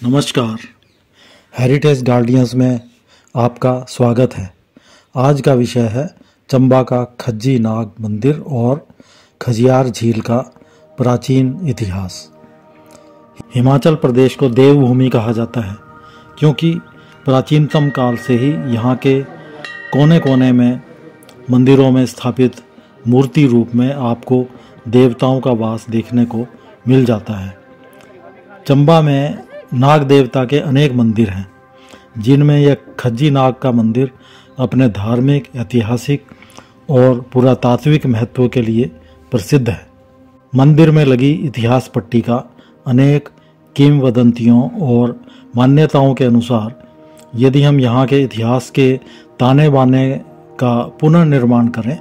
नमस्कार, heritage guardians में आपका स्वागत है। आज का विषय है चंबा का खज्जी नाग मंदिर और खजियार झील का प्राचीन इतिहास। हिमाचल प्रदेश को देवभूमि कहा जाता है क्योंकि प्राचीनतम काल से ही यहाँ के कोने कोने में मंदिरों में स्थापित मूर्ति रूप में आपको देवताओं का वास देखने को मिल जाता है। चंबा में नाग देवता के अनेक मंदिर हैं, जिनमें यह खज्जी नाग का मंदिर अपने धार्मिक, ऐतिहासिक और पुरातात्विक महत्व के लिए प्रसिद्ध है। मंदिर में लगी इतिहास पट्टिका अनेक किंवदंतियों और मान्यताओं के अनुसार यदि हम यहाँ के इतिहास के ताने बाने का पुनर्निर्माण करें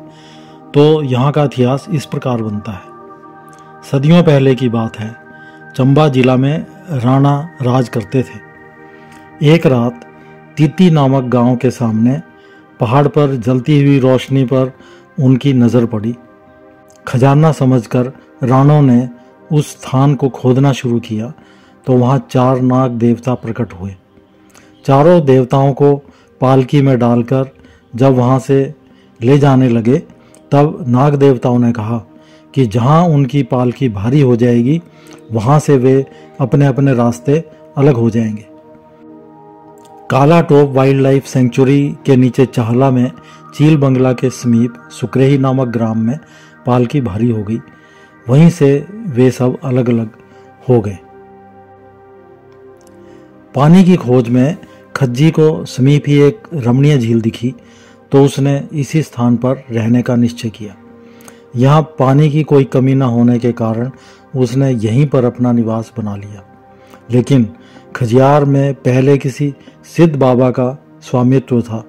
तो यहाँ का इतिहास इस प्रकार बनता है। सदियों पहले की बात है, चंबा जिला में राणा राज करते थे। एक रात तीती नामक गांव के सामने पहाड़ पर जलती हुई रोशनी पर उनकी नज़र पड़ी। खजाना समझकर राणों ने उस स्थान को खोदना शुरू किया तो वहां 4 नाग देवता प्रकट हुए। चारों देवताओं को पालकी में डालकर जब वहां से ले जाने लगे तब नाग देवताओं ने कहा कि जहां उनकी पालकी भारी हो जाएगी वहां से वे अपने अपने रास्ते अलग हो जाएंगे। काला टोप वाइल्ड लाइफ सेंचुरी के नीचे चाहला में चील बंगला के समीप सुकरेही नामक ग्राम में पालकी भारी हो गई। वहीं से वे सब अलग अलग हो गए। पानी की खोज में खज्जी को समीप ही एक रमणीय झील दिखी तो उसने इसी स्थान पर रहने का निश्चय किया। यहाँ पानी की कोई कमी न होने के कारण उसने यहीं पर अपना निवास बना लिया। लेकिन खजियार में पहले किसी सिद्ध बाबा का स्वामित्व था।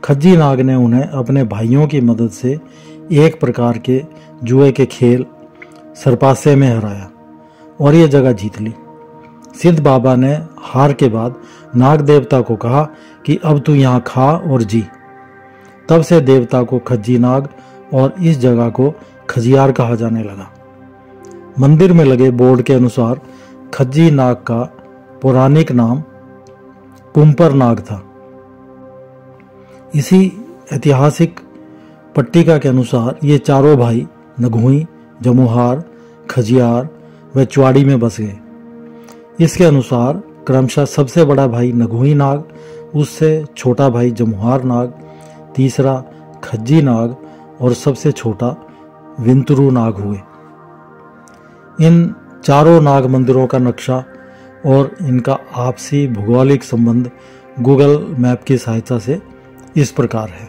खज्जी नाग ने उन्हें अपने भाइयों की मदद से एक प्रकार के जुए के खेल सरपासे में हराया और ये जगह जीत ली। सिद्ध बाबा ने हार के बाद नाग देवता को कहा कि अब तू यहाँ खा और जी। तब से देवता को खज्जी नाग और इस जगह को खजियार कहा जाने लगा। मंदिर में लगे बोर्ड के अनुसार खज्जी नाग का पौराणिक नाम पुंपर नाग था। इसी ऐतिहासिक पट्टिका के अनुसार ये चारों भाई नगुई, जमुहार, खजियार व चुवाड़ी में बस गए। इसके अनुसार क्रमशः सबसे बड़ा भाई नगुई नाग, उससे छोटा भाई जमुहार नाग, तीसरा खज्जी नाग और सबसे छोटा विंतरू नाग हुए। इन चारों नाग मंदिरों का नक्शा और इनका आपसी भौगोलिक संबंध गूगल मैप की सहायता से इस प्रकार है।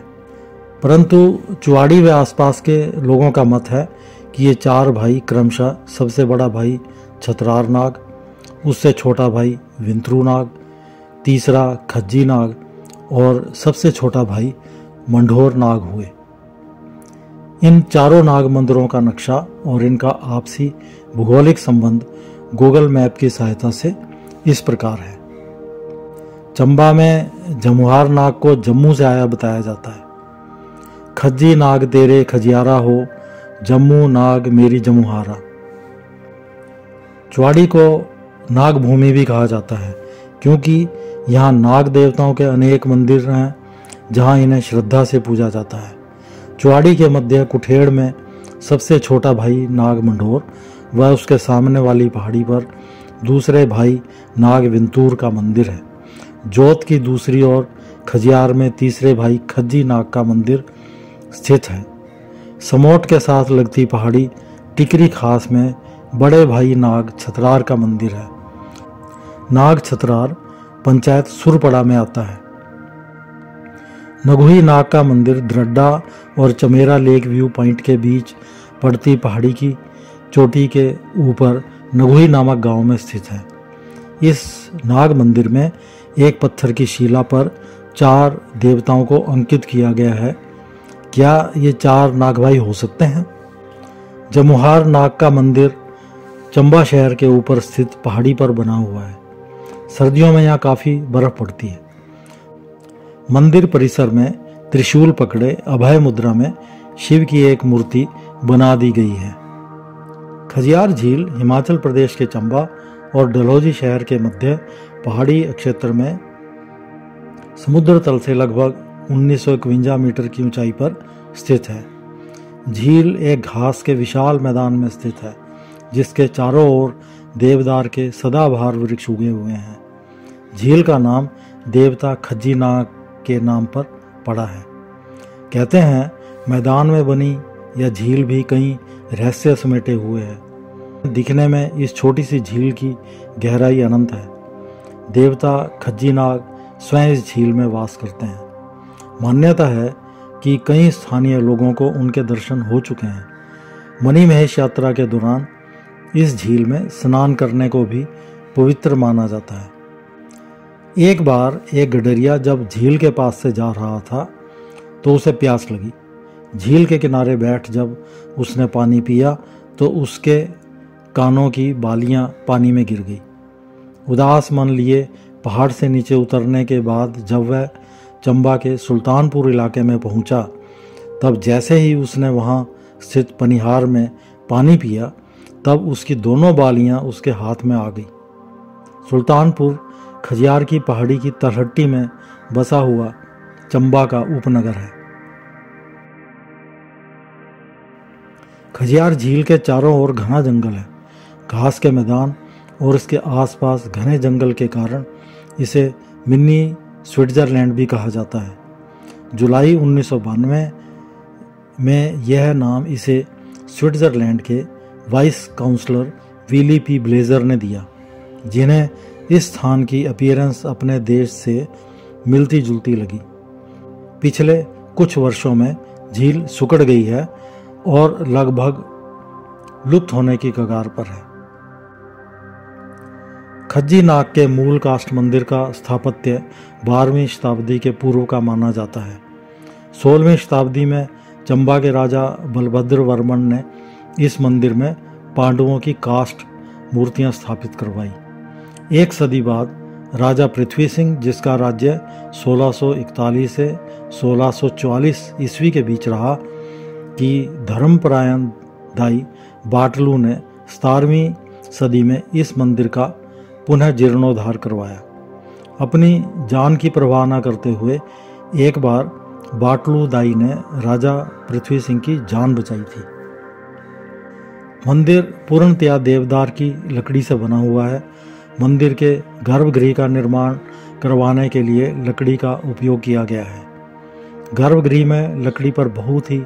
परंतु चुवाड़ी व आसपास के लोगों का मत है कि ये 4 भाई क्रमशः सबसे बड़ा भाई छतरार नाग, उससे छोटा भाई विंतरू नाग, तीसरा खज्जी नाग और सबसे छोटा भाई मंढोर नाग हुए। इन चारों नाग मंदिरों का नक्शा और इनका आपसी भूगोलिक संबंध गूगल मैप की सहायता से इस प्रकार है। चंबा में जमुहार नाग को जम्मू से आया बताया जाता है। खज्जी नाग तेरे खजियारा हो, जम्मू नाग मेरी जमुहारा। चुवाड़ी को नाग भूमि भी कहा जाता है क्योंकि यहाँ नाग देवताओं के अनेक मंदिर हैं जहाँ इन्हें श्रद्धा से पूजा जाता है। चुवाड़ी के मध्य कुठेड़ में सबसे छोटा भाई नाग मंढोर व उसके सामने वाली पहाड़ी पर दूसरे भाई नाग विंतूर का मंदिर है। जोत की दूसरी ओर खजियार में तीसरे भाई खज्जी नाग का मंदिर स्थित है। समोट के साथ लगती पहाड़ी टिकरी खास में बड़े भाई नाग छतरार का मंदिर है। नाग छतरार पंचायत सुरपड़ा में आता है। नगुई नाग का मंदिर द्रड्डा और चमेरा लेक व्यू पॉइंट के बीच पड़ती पहाड़ी की चोटी के ऊपर नगुई नामक गांव में स्थित है। इस नाग मंदिर में एक पत्थर की शिला पर 4 देवताओं को अंकित किया गया है। क्या ये 4 नाग भाई हो सकते हैं? जमुहार नाग का मंदिर चंबा शहर के ऊपर स्थित पहाड़ी पर बना हुआ है। सर्दियों में यहाँ काफ़ी बर्फ पड़ती है। मंदिर परिसर में त्रिशूल पकड़े अभय मुद्रा में शिव की एक मूर्ति बना दी गई है। खजियार झील हिमाचल प्रदेश के चंबा और डलहौजी शहर के मध्य पहाड़ी क्षेत्र में समुद्र तल से लगभग 1951 मीटर की ऊंचाई पर स्थित है। झील एक घास के विशाल मैदान में स्थित है, जिसके चारों ओर देवदार के सदाबहार वृक्ष उगे हुए हैं। झील का नाम देवता खज्जी नाग के नाम पर पड़ा है। कहते हैं मैदान में बनी यह झील भी कई रहस्य समेटे हुए है। दिखने में इस छोटी सी झील की गहराई अनंत है। देवता खज्जी नाग स्वयं इस झील में वास करते हैं। मान्यता है कि कई स्थानीय लोगों को उनके दर्शन हो चुके हैं। मणि महेश यात्रा के दौरान इस झील में स्नान करने को भी पवित्र माना जाता है। एक बार एक गडरिया जब झील के पास से जा रहा था तो उसे प्यास लगी। झील के किनारे बैठ जब उसने पानी पिया तो उसके कानों की बालियां पानी में गिर गई। उदास मन लिए पहाड़ से नीचे उतरने के बाद जब वह चंबा के सुल्तानपुर इलाके में पहुंचा, तब जैसे ही उसने वहां स्थित पनिहार में पानी पिया, तब उसकी दोनों बालियां उसके हाथ में आ गई। सुल्तानपुर खजियार की पहाड़ी की तलहटी में बसा हुआ चंबा का उपनगर है। खजियार झील के चारों ओर घना जंगल है। घास के मैदान और इसके आसपास घने जंगल के कारण इसे मिनी स्विट्जरलैंड भी कहा जाता है। जुलाई 1992 में यह नाम इसे स्विट्जरलैंड के vice councillor Willi P Blaser ने दिया, जिन्हें इस स्थान की अपीयरेंस अपने देश से मिलती जुलती लगी। पिछले कुछ वर्षों में झील सुकड़ गई है और लगभग लुप्त होने की कगार पर है। खज्जी नाग के मूल काष्ठ मंदिर का स्थापत्य 12वीं शताब्दी के पूर्व का माना जाता है। 16वीं शताब्दी में चंबा के राजा बलभद्र वर्मन ने इस मंदिर में पांडवों की काष्ठ मूर्तियां स्थापित करवाई। एक सदी बाद राजा पृथ्वी सिंह, जिसका राज्य 1641 से 1644 ईस्वी के बीच रहा, की धर्मपरायण दाई बाटलू ने 17वीं सदी में इस मंदिर का पुनः जीर्णोद्धार करवाया। अपनी जान की परवाह न करते हुए एक बार बाटलू दाई ने राजा पृथ्वी सिंह की जान बचाई थी। मंदिर पूर्णतया देवदार की लकड़ी से बना हुआ है। मंदिर के गर्भगृह का निर्माण करवाने के लिए लकड़ी का उपयोग किया गया है। गर्भगृह में लकड़ी पर बहुत ही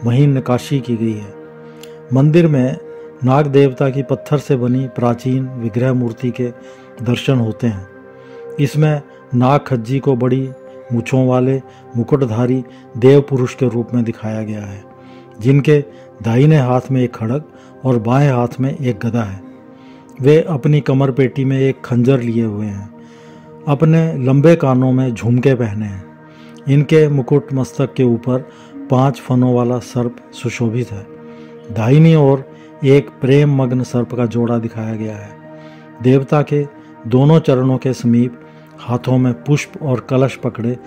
महीन नक्काशी की गई है। मंदिर में नाग देवता की पत्थर से बनी प्राचीन विग्रह मूर्ति के दर्शन होते हैं। इसमें नाग खज्जी को बड़ी मूंछों वाले मुकुटधारी देव पुरुष के रूप में दिखाया गया है, जिनके दाहिने हाथ में एक खड्ग और बाएं हाथ में एक गदा है। वे अपनी कमर पेटी में एक खंजर लिए हुए हैं। अपने लंबे कानों में झुमके पहने हैं। इनके मुकुट मस्तक के ऊपर 5 फनों वाला सर्प सुशोभित है। दाहिनी ओर एक प्रेम मग्न सर्प का जोड़ा दिखाया गया है। देवता के दोनों चरणों के समीप हाथों में पुष्प और कलश पकड़े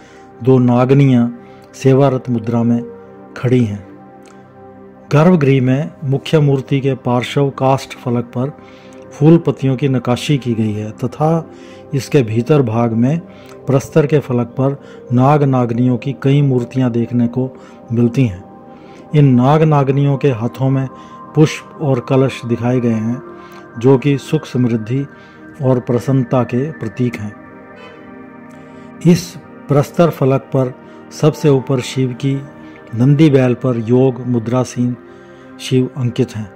2 नागनियां सेवारत मुद्रा में खड़ी हैं। गर्भगृह में मुख्य मूर्ति के पार्श्व काष्ठ फलक पर फूल पत्तियों की नक्काशी की गई है तथा इसके भीतर भाग में प्रस्तर के फलक पर नाग नागनियों की कई मूर्तियां देखने को मिलती हैं। इन नाग नागनियों के हाथों में पुष्प और कलश दिखाए गए हैं, जो कि सुख समृद्धि और प्रसन्नता के प्रतीक हैं। इस प्रस्तर फलक पर सबसे ऊपर शिव की नंदी बैल पर योग मुद्रासीन शिव अंकित हैं,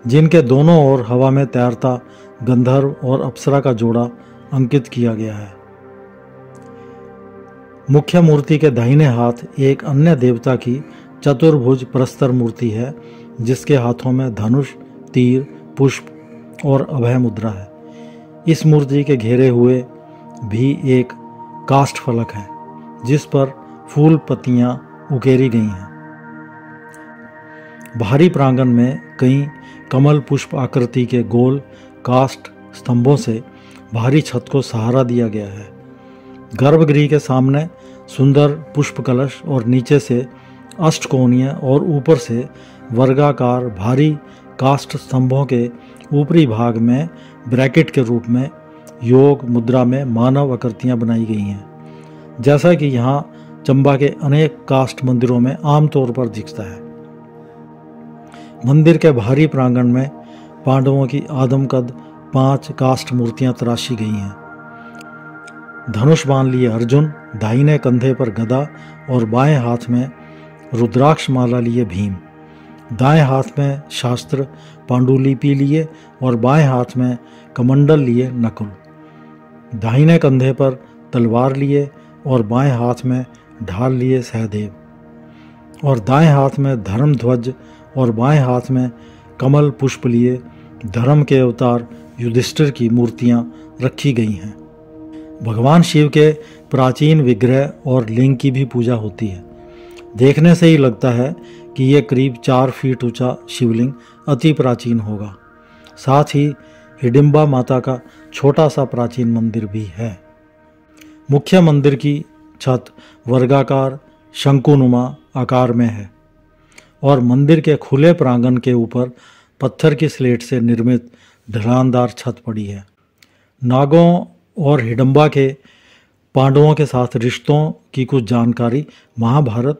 जिनके दोनों ओर हवा में तैरता गंधर्व और अप्सरा का जोड़ा अंकित किया गया है। मुख्य मूर्ति के दाहिने हाथ एक अन्य देवता की चतुर्भुज प्रस्तर मूर्ति है, जिसके हाथों में धनुष, तीर, पुष्प और अभय मुद्रा है। इस मूर्ति के घेरे हुए भी एक काष्ठ फलक है, जिस पर फूल पत्तियां उकेरी गई हैं। बाहरी प्रांगण में कई कमल पुष्प आकृति के गोल काष्ठ स्तंभों से बाहरी छत को सहारा दिया गया है। गर्भगृह के सामने सुंदर पुष्प कलश और नीचे से अष्टकोणीय और ऊपर से वर्गाकार भारी काष्ठ स्तंभों के ऊपरी भाग में ब्रैकेट के रूप में योग मुद्रा में मानव आकृतियां बनाई गई हैं, जैसा कि यहाँ चंबा के अनेक काष्ठ मंदिरों में आमतौर पर दिखता है। मंदिर के बाहरी प्रांगण में पांडवों की आदमकद 5 काष्ठ मूर्तियां तराशी गई हैं। धनुष बांध लिए अर्जुन, दाहिने कंधे पर गदा और बाएं हाथ में रुद्राक्ष माला लिए भीम, दाएं हाथ में शास्त्र पांडुलिपि लिए और बाएं हाथ में कमंडल लिए नकुल, दाहिने कंधे पर तलवार लिए और बाएं हाथ में ढाल लिए सहदेव, और दाएं हाथ में धर्म ध्वज और बाएं हाथ में कमल पुष्प लिए धर्म के अवतार युधिष्ठिर की मूर्तियां रखी गई हैं। भगवान शिव के प्राचीन विग्रह और लिंग की भी पूजा होती है। देखने से ही लगता है कि ये करीब 4 फीट ऊंचा शिवलिंग अति प्राचीन होगा। साथ ही हिडिंबा माता का छोटा सा प्राचीन मंदिर भी है। मुख्य मंदिर की छत वर्गाकार शंकुनुमा आकार में है और मंदिर के खुले प्रांगण के ऊपर पत्थर की स्लेट से निर्मित ढलानदार छत पड़ी है। नागों और हिडंबा के पांडवों के साथ रिश्तों की कुछ जानकारी महाभारत,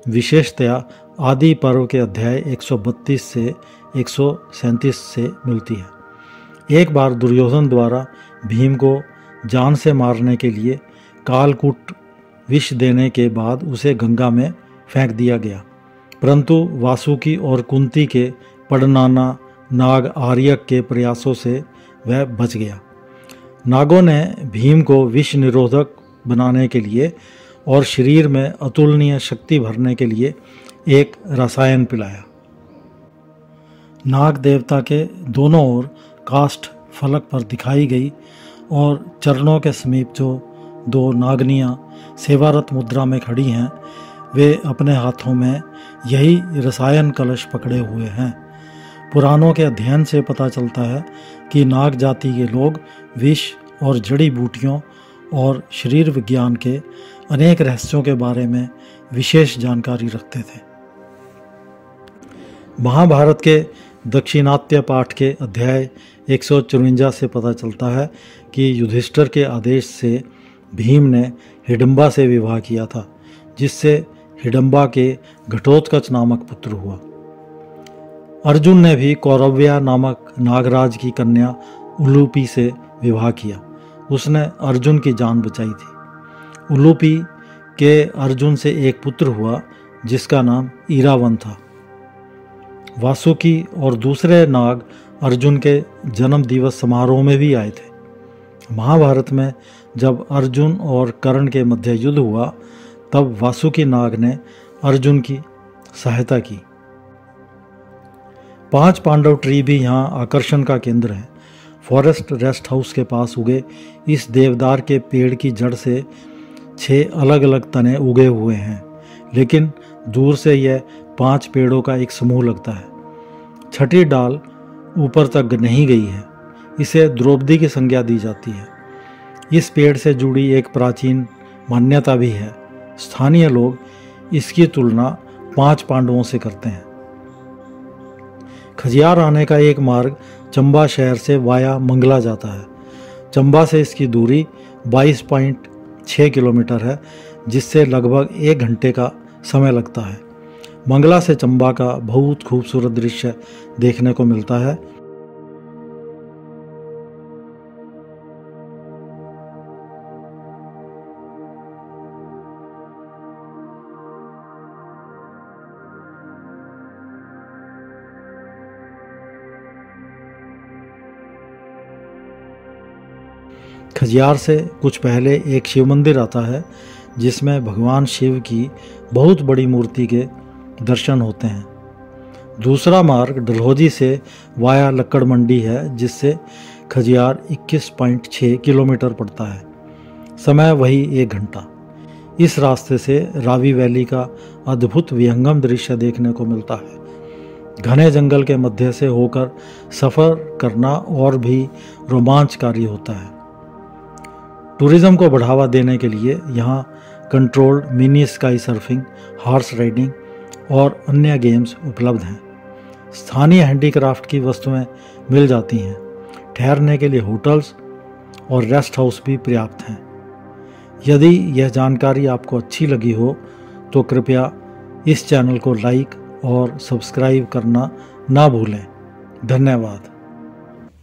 विशेषतया आदि पर्व के अध्याय 132 से 137 से मिलती है। एक बार दुर्योधन द्वारा भीम को जान से मारने के लिए कालकूट विष देने के बाद उसे गंगा में फेंक दिया गया, परंतु वासुकी और कुंती के पड़नाना नाग आर्यक के प्रयासों से वह बच गया। नागों ने भीम को विष निरोधक बनाने के लिए और शरीर में अतुलनीय शक्ति भरने के लिए एक रसायन पिलाया। नाग देवता के दोनों ओर काष्ठ फलक पर दिखाई गई और चरणों के समीप जो 2 नागनियां सेवारत मुद्रा में खड़ी हैं, वे अपने हाथों में यही रसायन कलश पकड़े हुए हैं। पुराणों के अध्ययन से पता चलता है कि नाग जाति के लोग विष और जड़ी बूटियों और शरीर विज्ञान के अनेक रहस्यों के बारे में विशेष जानकारी रखते थे। महाभारत के दक्षिणात्य पाठ के अध्याय 154 से पता चलता है कि युधिष्ठिर के आदेश से भीम ने हिडंबा से विवाह किया था, जिससे हिडंबा के घटोत्कच नामक पुत्र हुआ। अर्जुन ने भी कौरव्या नामक नागराज की कन्या उलूपी से विवाह किया। उसने अर्जुन की जान बचाई थी। उलूपी के अर्जुन से एक पुत्र हुआ जिसका नाम ईरावन था। वासुकी और दूसरे नाग अर्जुन के जन्म दिवस समारोह में भी आए थे। महाभारत में जब अर्जुन और कर्ण के मध्य युद्ध हुआ, तब वासुकी नाग ने अर्जुन की सहायता की। 5 पांडव ट्री भी यहाँ आकर्षण का केंद्र है। फॉरेस्ट रेस्ट हाउस के पास उगे इस देवदार के पेड़ की जड़ से 6 अलग अलग तने उगे हुए हैं, लेकिन दूर से यह 5 पेड़ों का एक समूह लगता है। छठी डाल ऊपर तक नहीं गई है। इसे द्रौपदी की संज्ञा दी जाती है। इस पेड़ से जुड़ी एक प्राचीन मान्यता भी है। स्थानीय लोग इसकी तुलना 5 पांडवों से करते हैं। खजियार आने का एक मार्ग चंबा शहर से वाया मंगला जाता है। चंबा से इसकी दूरी 22.6 किलोमीटर है, जिससे लगभग 1 घंटे का समय लगता है। मंगला से चंबा का बहुत खूबसूरत दृश्य देखने को मिलता है। खजियार से कुछ पहले एक शिव मंदिर आता है, जिसमें भगवान शिव की बहुत बड़ी मूर्ति के दर्शन होते हैं। दूसरा मार्ग डलहौजी से वाया लक्कड़ मंडी है, जिससे खजियार 21.6 किलोमीटर पड़ता है। समय वही 1 घंटा। इस रास्ते से रावी वैली का अद्भुत विहंगम दृश्य देखने को मिलता है। घने जंगल के मध्य से होकर सफ़र करना और भी रोमांचकारी होता है। टूरिज्म को बढ़ावा देने के लिए यहाँ controlled mini sky surfing, horse riding और अन्य गेम्स उपलब्ध हैं। स्थानीय हैंडीक्राफ्ट की वस्तुएं मिल जाती हैं। ठहरने के लिए होटल्स और रेस्ट हाउस भी पर्याप्त हैं। यदि यह जानकारी आपको अच्छी लगी हो तो कृपया इस चैनल को लाइक और सब्सक्राइब करना ना भूलें। धन्यवाद।